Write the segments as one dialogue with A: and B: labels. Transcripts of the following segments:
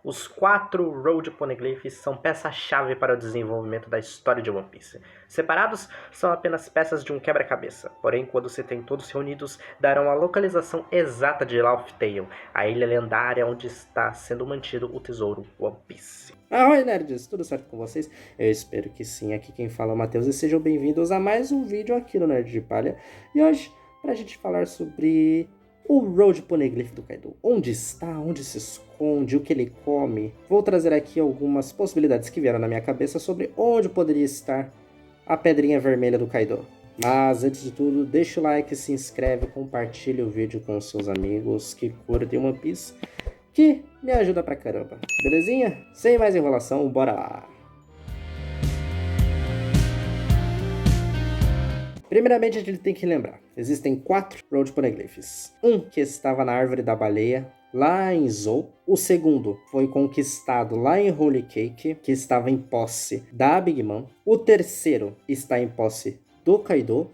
A: Os 4 Road Poneglyphs são peça-chave para o desenvolvimento da história de One Piece. Separados, são apenas peças de um quebra-cabeça, porém, quando se tem todos reunidos, darão a localização exata de Laugh Tale, a ilha lendária onde está sendo mantido o tesouro One Piece.
B: Oi, nerds, tudo certo com vocês? Eu espero que sim. Aqui quem fala é o Matheus e sejam bem-vindos a mais um vídeo aqui no Nerd de Palha. E hoje, pra gente falar sobre o Road Poneglyph do Kaido. Onde está, onde se esconde, o que ele come. Vou trazer aqui algumas possibilidades que vieram na minha cabeça sobre onde poderia estar a pedrinha vermelha do Kaido. Mas antes de tudo, deixa o like, se inscreve, compartilha o vídeo com seus amigos que curtem One Piece, que me ajuda pra caramba, belezinha? Sem mais enrolação, bora lá! Primeiramente, a gente tem que lembrar, existem 4 Road Poneglyphs. Um que estava na Árvore da Baleia, lá em Zou. O segundo foi conquistado lá em Holy Cake, que estava em posse da Big Mom. O terceiro está em posse do Kaido,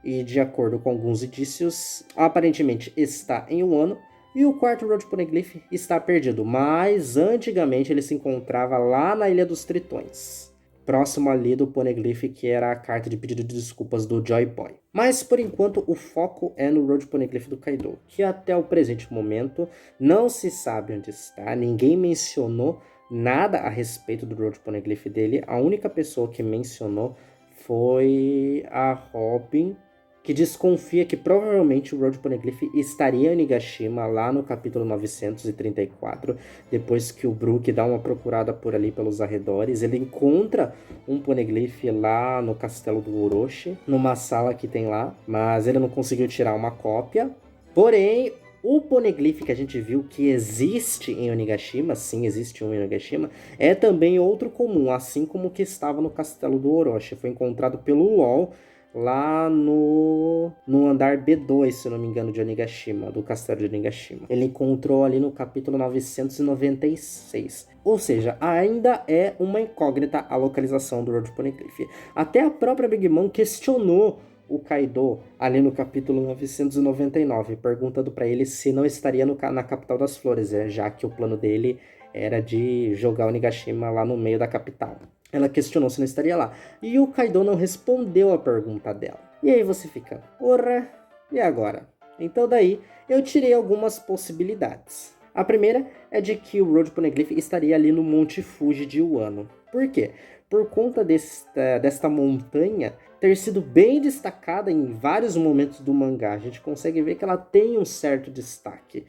B: e de acordo com alguns indícios, aparentemente está em Wano. E o quarto Road Poneglyph está perdido, mas antigamente ele se encontrava lá na Ilha dos Tritões, próximo ali do Poneglyph que era a carta de pedido de desculpas do Joy Boy. Mas por enquanto o foco é no Road Poneglyph do Kaido, que até o presente momento não se sabe onde está, ninguém mencionou nada a respeito do Road Poneglyph dele. A única pessoa que mencionou foi a Robin, que desconfia que provavelmente o Road Poneglyph estaria em Onigashima lá no capítulo 934, depois que o Brook dá uma procurada por ali pelos arredores. Ele encontra um Poneglyph lá no castelo do Orochi, numa sala que tem lá, mas ele não conseguiu tirar uma cópia. Porém, o Poneglyph que a gente viu que existe em Onigashima, sim, existe um em Onigashima, é também outro comum, assim como o que estava no castelo do Orochi. Foi encontrado pelo LoL lá no andar B2, se eu não me engano, de Onigashima, do castelo de Onigashima. Ele encontrou ali no capítulo 996. Ou seja, ainda é uma incógnita a localização do Road Poneglyph. Até a própria Big Mom questionou o Kaido ali no capítulo 999, perguntando para ele se não estaria na capital das flores, já que o plano dele era de jogar Onigashima lá no meio da capital. Ela questionou se não estaria lá. E o Kaido não respondeu a pergunta dela. E aí você fica, porra, e agora? Então daí eu tirei algumas possibilidades. A primeira é de que o Road Poneglyph estaria ali no Monte Fuji de Wano. Por quê? Por conta desta montanha ter sido bem destacada em vários momentos do mangá. A gente consegue ver que ela tem um certo destaque.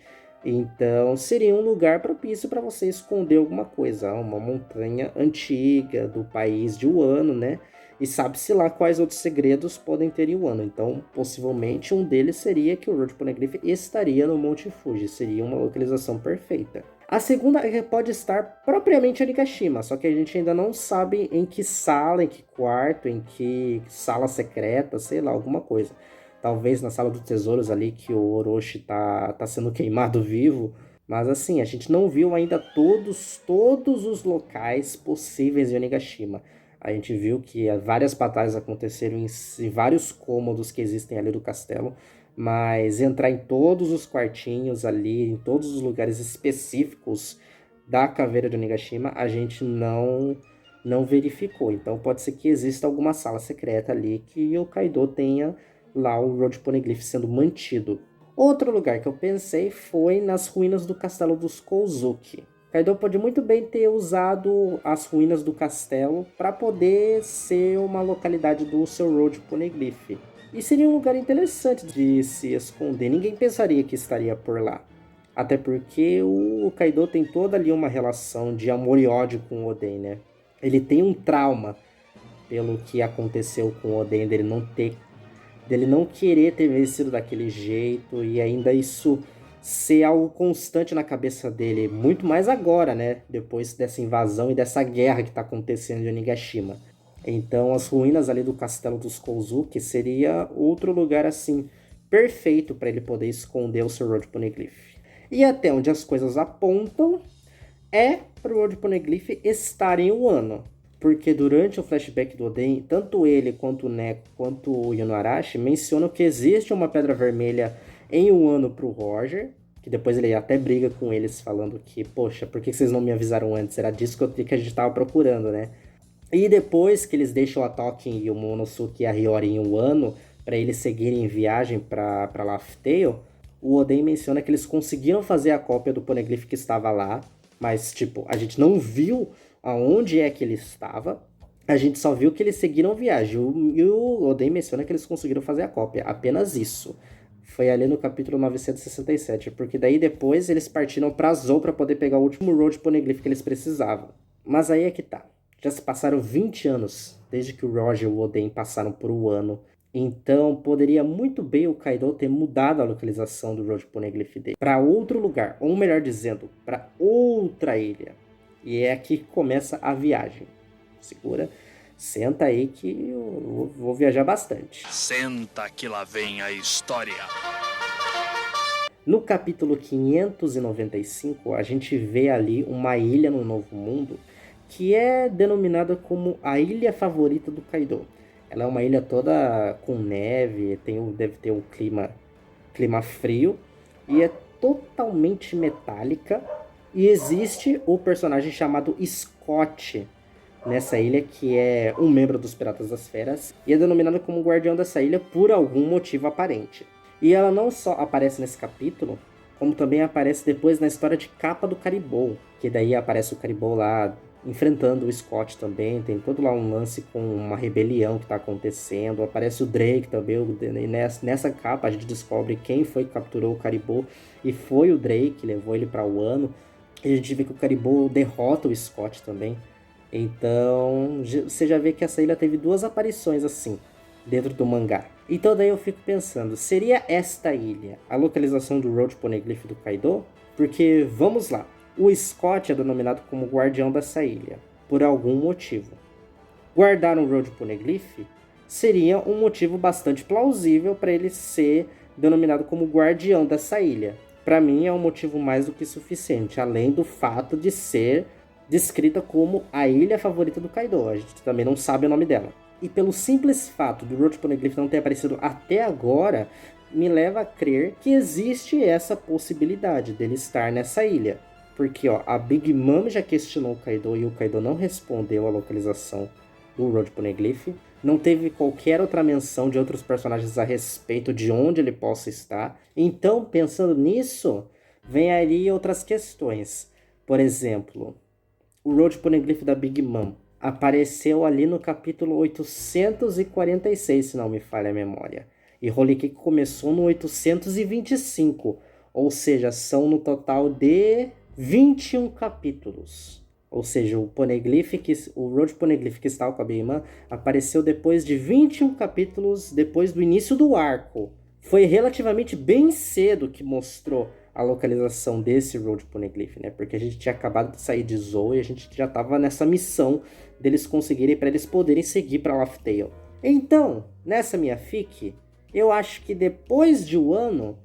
B: Então seria um lugar propício para você esconder alguma coisa, uma montanha antiga do país de Wano, né? E sabe-se lá quais outros segredos podem ter em Wano. Então, possivelmente, um deles seria que o Road Poneglyph estaria no Monte Fuji. Seria uma localização perfeita. A segunda é que pode estar propriamente em Onigashima, só que a gente ainda não sabe em que sala, em que quarto, em que sala secreta, sei lá, alguma coisa. Talvez na sala dos tesouros ali que o Orochi tá sendo queimado vivo. Mas assim, a gente não viu ainda todos os locais possíveis em Onigashima. A gente viu que várias batalhas aconteceram em vários cômodos que existem ali do castelo. Mas entrar em todos os quartinhos ali, em todos os lugares específicos da caveira de Onigashima, a gente não verificou. Então pode ser que exista alguma sala secreta ali que o Kaido tenha lá o Road Poneglyph sendo mantido. Outro lugar que eu pensei foi nas ruínas do castelo dos Kozuki. Kaido pode muito bem ter usado as ruínas do castelo para poder ser uma localidade do seu Road Poneglyph. E seria um lugar interessante de se esconder. Ninguém pensaria que estaria por lá. Até porque o Kaido tem toda ali uma relação de amor e ódio com o Oden, né? Ele tem um trauma pelo que aconteceu com o Oden, dele não querer ter vencido daquele jeito e ainda isso ser algo constante na cabeça dele, muito mais agora, né? Depois dessa invasão e dessa guerra que está acontecendo em Onigashima. Então as ruínas ali do castelo dos Kozuki seria outro lugar assim perfeito para ele poder esconder o seu Road Poneglyph. E até onde as coisas apontam é para o Road Poneglyph estar em Wano. Porque durante o flashback do Oden, tanto ele quanto o Neko, quanto o Inuarashi mencionam que existe uma pedra vermelha em Wano para o Roger, que depois ele até briga com eles falando que, poxa, por que vocês não me avisaram antes? Era disso que a gente tava procurando, né? E depois que eles deixam a Tolkien e o Momonosuke e a Hiyori em Wano para eles seguirem em viagem para Laugh Tale, o Oden menciona que eles conseguiram fazer a cópia do Poneglyph que estava lá, mas, tipo, a gente não viu aonde é que ele estava, a gente só viu que eles seguiram viagem. E o Oden menciona que eles conseguiram fazer a cópia, apenas isso. Foi ali no capítulo 967, porque daí depois eles partiram pra Zou pra poder pegar o último Road Poneglyph que eles precisavam. Mas aí é que tá. Já se passaram 20 anos desde que o Roger e o Oden passaram por Wano. Então poderia muito bem o Kaido ter mudado a localização do Road Poneglyph dele para outro lugar, ou melhor dizendo, para outra ilha. E é aqui que começa a viagem. Segura, senta aí que eu vou viajar bastante.
C: Senta que lá vem a história.
B: No capítulo 595, a gente vê ali uma ilha no Novo Mundo que é denominada como a ilha favorita do Kaido. Ela é uma ilha toda com neve, deve ter um clima frio e é totalmente metálica. E existe o personagem chamado Scott nessa ilha, que é um membro dos Piratas das Feras e é denominado como guardião dessa ilha por algum motivo aparente. E ela não só aparece nesse capítulo, como também aparece depois na história de capa do Caribou, que daí aparece o Caribou lá enfrentando o Scott também, tem todo lá um lance com uma rebelião que está acontecendo, aparece o Drake também, e nessa capa a gente descobre quem foi que capturou o Caribou, e foi o Drake, levou ele para Wano, e a gente vê que o Caribou derrota o Scott também. Então você já vê que essa ilha teve 2 aparições assim, dentro do mangá. Então daí eu fico pensando, seria esta ilha a localização do Road Poneglyph do Kaido? Porque, vamos lá, o Scott é denominado como guardião dessa ilha, por algum motivo. Guardar um Road Poneglyph seria um motivo bastante plausível para ele ser denominado como guardião dessa ilha. Para mim é um motivo mais do que suficiente, além do fato de ser descrita como a ilha favorita do Kaido. A gente também não sabe o nome dela. E pelo simples fato do Road Poneglyph não ter aparecido até agora, me leva a crer que existe essa possibilidade dele estar nessa ilha. Porque a Big Mom já questionou o Kaido e o Kaido não respondeu a localização do Road Poneglyph. Não teve qualquer outra menção de outros personagens a respeito de onde ele possa estar. Então, pensando nisso, vem aí outras questões. Por exemplo, o Road Poneglyph da Big Mom apareceu ali no capítulo 846, se não me falha a memória. E Holy Cake começou no 825, ou seja, são no total de 21 capítulos. Ou seja, o Road Poneglyph que está com a Big Mom apareceu depois de 21 capítulos, depois do início do arco. Foi relativamente bem cedo que mostrou a localização desse Road Poneglyph, né? Porque a gente tinha acabado de sair de Zou e a gente já estava nessa missão deles conseguirem, para eles poderem seguir para Laugh Tale. Então, nessa minha fic, eu acho que depois de Wano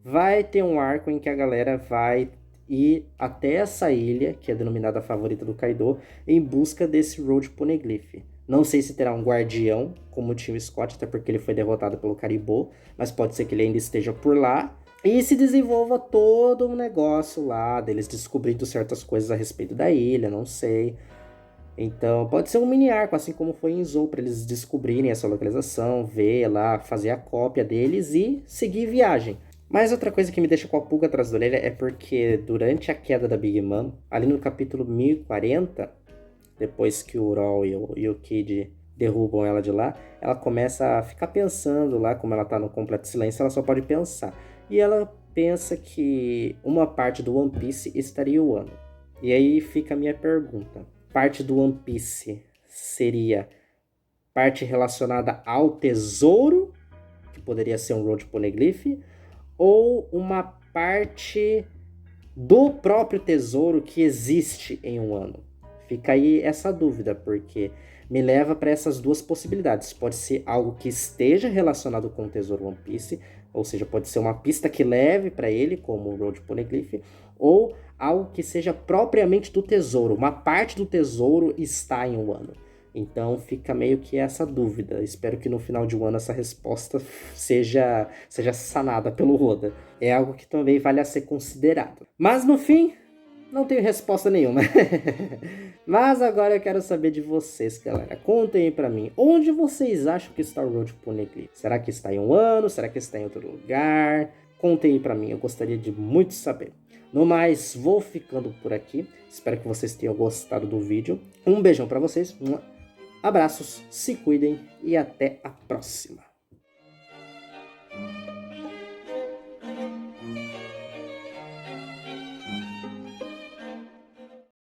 B: vai ter um arco em que a galera vai ir até essa ilha, que é denominada a favorita do Kaido, em busca desse Road Poneglyph. Não sei se terá um guardião, como tinha o Scott, até porque ele foi derrotado pelo Caribou, mas pode ser que ele ainda esteja por lá. E se desenvolva todo um negócio lá, deles descobrindo certas coisas a respeito da ilha, não sei. Então pode ser um mini arco, assim como foi em Zou, para eles descobrirem essa localização, ver lá, fazer a cópia deles e seguir viagem. Mas outra coisa que me deixa com a pulga atrás da orelha é porque durante a queda da Big Mom, ali no capítulo 1040, depois que o Uraw e o Kid derrubam ela de lá, ela começa a ficar pensando lá, como ela tá no completo silêncio, ela só pode pensar. E ela pensa que uma parte do One Piece estaria o Wano. E aí fica a minha pergunta. Parte do One Piece seria parte relacionada ao tesouro, que poderia ser um Road Poneglyph, ou uma parte do próprio tesouro que existe em Wano? Fica aí essa dúvida, porque me leva para essas 2 possibilidades. Pode ser algo que esteja relacionado com o tesouro One Piece, ou seja, pode ser uma pista que leve para ele, como o Road Poneglyph, ou algo que seja propriamente do tesouro. Uma parte do tesouro está em Wano. Então fica meio que essa dúvida. Espero que no final de um ano essa resposta seja sanada pelo Oda. É algo que também vale a ser considerado. Mas no fim, não tenho resposta nenhuma. Mas agora eu quero saber de vocês, galera. Contem aí pra mim, onde vocês acham que está o Road Poneglyph? Será que está em um ano? Será que está em outro lugar? Contem aí pra mim, eu gostaria de muito saber. No mais, vou ficando por aqui. Espero que vocês tenham gostado do vídeo. Um beijão pra vocês. Abraços, se cuidem e até a próxima.